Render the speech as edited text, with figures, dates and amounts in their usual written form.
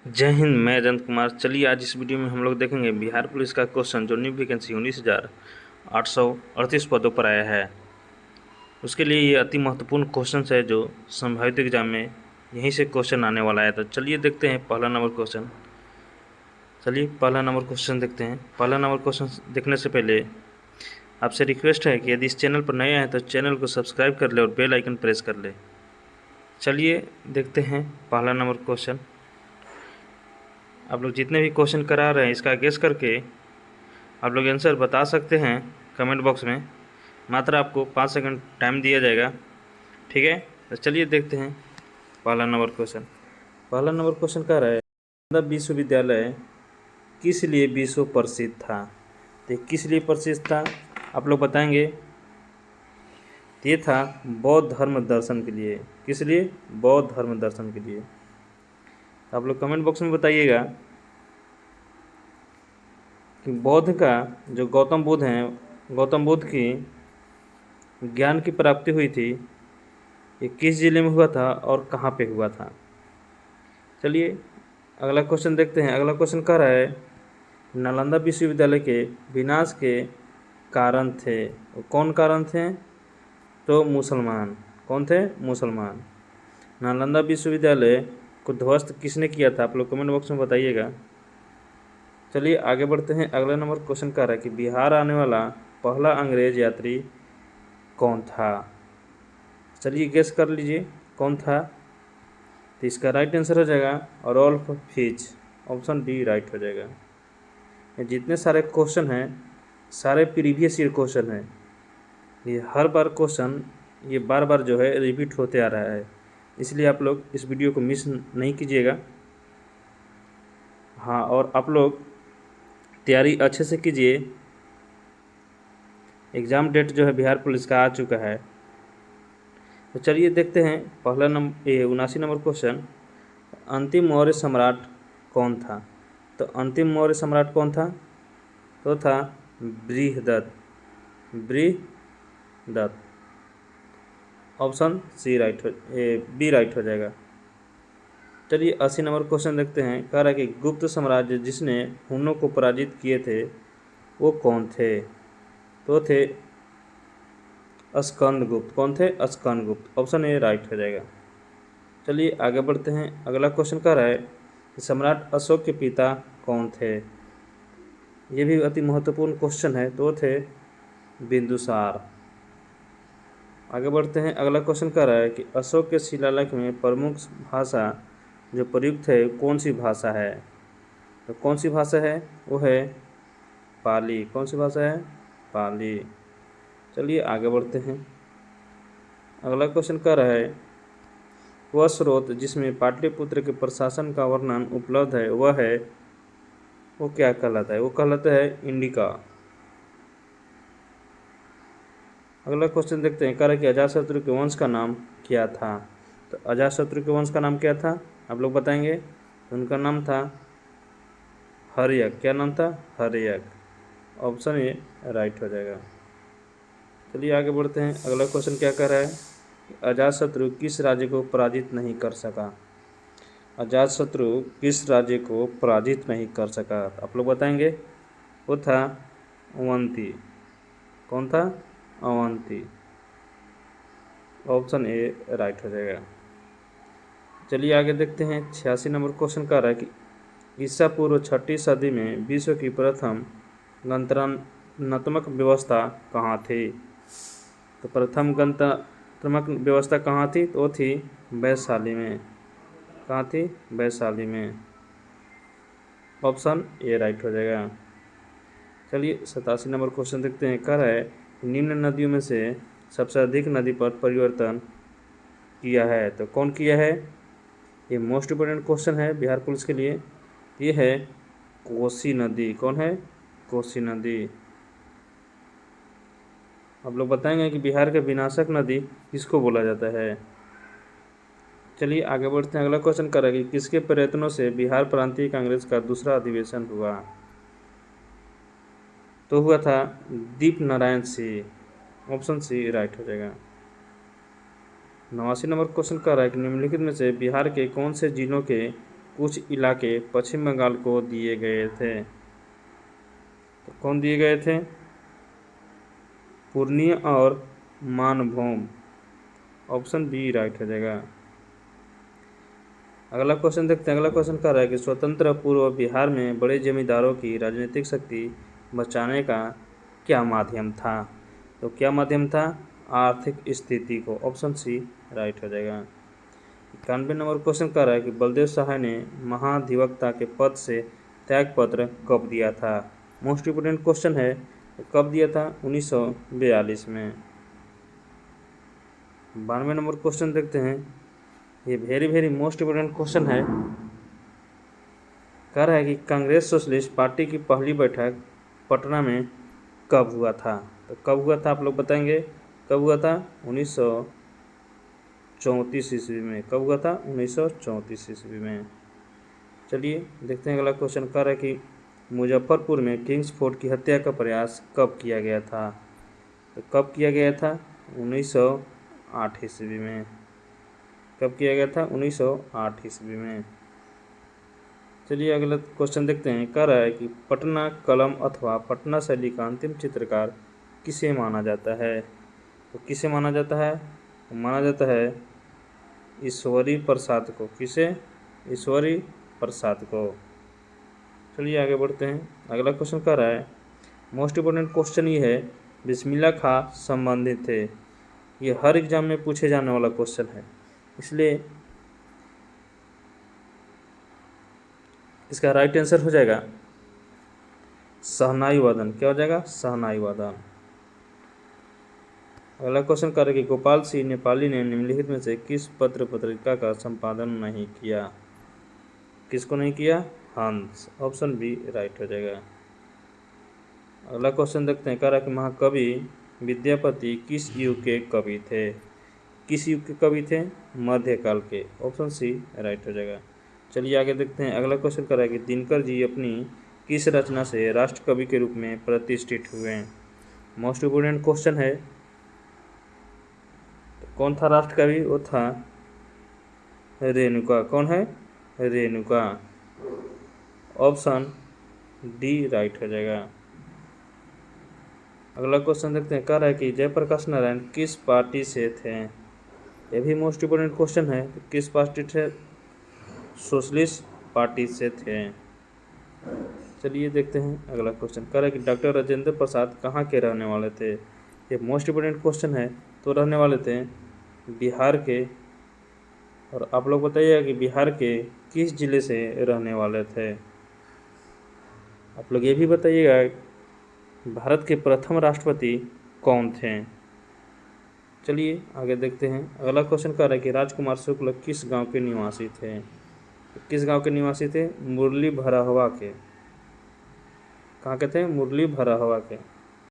जय हिंद। मैं अजंत कुमार। चलिए आज इस वीडियो में हम लोग देखेंगे बिहार पुलिस का क्वेश्चन जो न्यू वैकेंसी 19,838 पदों पर आया है। उसके लिए ये अति महत्वपूर्ण क्वेश्चन है जो संभावित एग्जाम में यहीं से क्वेश्चन आने वाला है। तो चलिए देखते हैं पहला नंबर क्वेश्चन। चलिए पहला नंबर क्वेश्चन देखते हैं। पहला नंबर क्वेश्चन देखने से पहले आपसे रिक्वेस्ट है कि यदि इस चैनल पर नए हैं तो चैनल को सब्सक्राइब कर ले और बेल आइकन प्रेस कर ले। चलिए देखते हैं पहला नंबर क्वेश्चन। आप लोग जितने भी क्वेश्चन करा रहे हैं इसका गेस करके आप लोग आंसर बता सकते हैं कमेंट बॉक्स में। मात्र आपको 5 सेकंड टाइम दिया जाएगा, ठीक है। तो चलिए देखते हैं पहला नंबर क्वेश्चन। पहला नंबर क्वेश्चन कह रहा है नालंदा विश्वविद्यालय किस लिए विश्व प्रसिद्ध था। तो किस लिए प्रसिद्ध था आप लोग बताएंगे। ये था बौद्ध धर्म दर्शन के लिए। किस लिए? बौद्ध धर्म दर्शन के लिए। आप लोग कमेंट बॉक्स में बताइएगा कि बौद्ध का जो गौतम बुद्ध हैं, गौतम बुद्ध की ज्ञान की प्राप्ति हुई थी ये किस जिले में हुआ था और कहाँ पे हुआ था। चलिए अगला क्वेश्चन देखते हैं। अगला क्वेश्चन कह रहा है नालंदा विश्वविद्यालय के विनाश के कारण थे। कौन कारण थे? तो मुसलमान। कौन थे? मुसलमान। नालंदा विश्वविद्यालय को ध्वस्त किसने किया था आप लोग कमेंट बॉक्स में बताइएगा। चलिए आगे बढ़ते हैं। अगला नंबर क्वेश्चन कह रहा है कि बिहार आने वाला पहला अंग्रेज यात्री कौन था। चलिए गेस कर लीजिए कौन था। तो इसका राइट आंसर हो जाएगा Ralph Fitch. Option D right हो जाएगा। ये जितने सारे क्वेश्चन हैं सारे प्रीवियस ईयर क्वेश्चन हैं। ये हर बार क्वेश्चन ये बार बार जो है रिपीट होते आ रहा है, इसलिए आप लोग इस वीडियो को मिस नहीं कीजिएगा। हाँ, और आप लोग तैयारी अच्छे से कीजिए। एग्ज़ाम डेट जो है बिहार पुलिस का आ चुका है। तो चलिए देखते हैं पहला नंबर 79 नंबर क्वेश्चन। अंतिम मौर्य सम्राट कौन था। तो अंतिम मौर्य सम्राट कौन था? तो था Brihadatta. Brihadatta. Option C right हो बी राइट हो जाएगा। चलिए 80 नंबर क्वेश्चन देखते हैं। कह रहा है कि गुप्त साम्राज्य जिसने हुनों को पराजित किए थे वो कौन थे। तो थे स्कंदगुप्त। कौन थे? स्कंदगुप्त। ऑप्शन ए राइट हो जाएगा। चलिए आगे बढ़ते हैं। अगला क्वेश्चन कह रहा है कि सम्राट अशोक के पिता कौन थे। ये भी अति महत्वपूर्ण क्वेश्चन है। तो थे बिंदुसार। आगे बढ़ते हैं। अगला क्वेश्चन कह रहा है कि अशोक के शिलालेख में प्रमुख भाषा जो प्रयुक्त है कौन सी भाषा है। तो कौन सी भाषा है? वो है पाली। कौन सी भाषा है? पाली। चलिए आगे बढ़ते हैं। अगला क्वेश्चन कह रहा है वह स्रोत जिसमें पाटलिपुत्र के प्रशासन का वर्णन उपलब्ध है वो क्या कहलाता है? वो कहलाता है इंडिका। अगला क्वेश्चन देखते हैं। कह रहा है कि अजातशत्रु के वंश का नाम क्या था। तो अजातशत्रु के वंश का नाम क्या था आप लोग बताएंगे। तो उनका नाम था हर्यक। क्या नाम था? हर्यक। ऑप्शन ए राइट हो जाएगा। चलिए आगे बढ़ते हैं। अगला क्वेश्चन क्या कह रहा है अजातशत्रु किस राज्य को पराजित नहीं कर सका। अजातशत्रु किस राज्य को पराजित नहीं कर सका आप लोग बताएंगे। वो था अवंती। कौन था? अवंती। ऑप्शन ए राइट हो जाएगा। चलिए आगे देखते हैं। 86 नंबर क्वेश्चन कह रहा है कि ईसा पूर्व 6वीं सदी में विश्व की प्रथम गणतंत्रात्मक व्यवस्था कहाँ थी। तो प्रथम गणतंत्रात्मक व्यवस्था कहाँ थी? तो थी वैशाली में। कहाँ थी? वैशाली में। ऑप्शन ए राइट हो जाएगा। चलिए 87 नंबर क्वेश्चन देखते हैं। कह रहा है निम्न नदियों में से सबसे अधिक नदी पर परिवर्तन किया है। तो कौन किया है? ये मोस्ट इम्पोर्टेंट क्वेश्चन है बिहार पुलिस के लिए। ये है कोसी नदी। कौन है? कोसी नदी। आप लोग बताएंगे कि बिहार के विनाशक नदी किसको बोला जाता है। चलिए आगे बढ़ते हैं। अगला क्वेश्चन करेंगे किसके प्रयत्नों से बिहार प्रांतीय कांग्रेस का दूसरा अधिवेशन हुआ। तो हुआ था Deep Narayan Singh. Option C right हो जाएगा। 89 नंबर क्वेश्चन कर रहा है कि निम्नलिखित में से बिहार के कौन से जिलों के कुछ इलाके पश्चिम बंगाल को दिए गए थे। तो कौन दिए गए थे? पूर्णिया और मानभूम। ऑप्शन बी राइट हो जाएगा। अगला क्वेश्चन देखते हैं। अगला क्वेश्चन कह रहा है कि स्वतंत्र पूर्व बिहार में बड़े जमींदारों की राजनीतिक शक्ति बचाने का क्या माध्यम था? तो क्या माध्यम था? आर्थिक स्थिति को। ऑप्शन सी राइट हो जाएगा। 91 नंबर क्वेश्चन कह रहा है कि बलदेव सहाय ने महाधिवक्ता के पद से त्यागपत्र कब दिया था? मोस्ट इम्पोर्टेंट क्वेश्चन है। कब दिया था? 1942 में। 92 नंबर क्वेश्चन देखते हैं। ये वेरी मोस्ट इम्पोर्टेंट क्वेश्चन है। कह रहा है कि कांग्रेस सोशलिस्ट पार्टी की पहली बैठक पटना में कब हुआ था? तो कब हुआ था आप लोग बताएंगे? कब हुआ था? 1934 ईस्वी में। कब हुआ था? 1934 ईस्वी में। चलिए देखते हैं अगला क्वेश्चन। कह रहा है कि मुजफ्फरपुर में किंग्स फोर्ट की हत्या का प्रयास कब किया गया था? तो कब किया गया था? 1908 ईस्वी में। कब किया गया था? 1908 ईस्वी में। चलिए अगला क्वेश्चन देखते हैं। कह रहा है कि पटना कलम अथवा पटना शैली का अंतिम चित्रकार किसे माना जाता है? तो किसे माना जाता है? माना जाता है ईश्वरी प्रसाद को। किसे? ईश्वरी प्रसाद को। चलिए आगे बढ़ते हैं। अगला क्वेश्चन कह रहा है, मोस्ट इम्पोर्टेंट क्वेश्चन ये है, बिस्मिल्लाह खां संबंधित थे। ये हर एग्जाम में पूछे जाने वाला क्वेश्चन है, इसलिए इसका राइट आंसर हो जाएगा शहनाई वादन। क्या हो जाएगा? शहनाई वादन। अगला क्वेश्चन कर कि गोपाल सिंह नेपाली ने निम्नलिखित में से किस पत्र पत्रिका का संपादन नहीं किया? किसको नहीं किया? हंस। ऑप्शन बी राइट हो जाएगा। अगला क्वेश्चन देखते हैं। कह रहा कि महाकवि विद्यापति किस युग के कवि थे? किस युग के कवि थे? मध्यकाल के। ऑप्शन सी राइट हो जाएगा। चलिए आगे देखते हैं। अगला क्वेश्चन कर रहा है कि दिनकर जी अपनी किस रचना से राष्ट्र कवि के रूप में प्रतिष्ठित हुए हैं? मोस्ट इम्पोर्टेंट क्वेश्चन है। तो कौन था राष्ट्र कवि? वो था रेणुका। कौन है? रेणुका। ऑप्शन डी राइट हो जाएगा। अगला क्वेश्चन देखते हैं। कह रहा है कि जयप्रकाश नारायण किस पार्टी से थे? यह भी मोस्ट इम्पोर्टेंट क्वेश्चन है। तो किस पार्टी से? सोशलिस्ट पार्टी से थे। चलिए देखते हैं अगला क्वेश्चन। कह रहा है कि डॉक्टर राजेंद्र प्रसाद कहाँ के रहने वाले थे? ये मोस्ट इम्पोर्टेंट क्वेश्चन है। तो रहने वाले थे बिहार के। और आप लोग बताइएगा कि बिहार के किस जिले से रहने वाले थे? आप लोग ये भी बताइएगा भारत के प्रथम राष्ट्रपति कौन थे? चलिए आगे देखते हैं। अगला क्वेश्चन कह रहा है कि राजकुमार शुक्ल किस गांव के निवासी थे? किस गांव के निवासी थे? मुरली भराहवा के। कहाँ के थे? मुरली भराहवा के।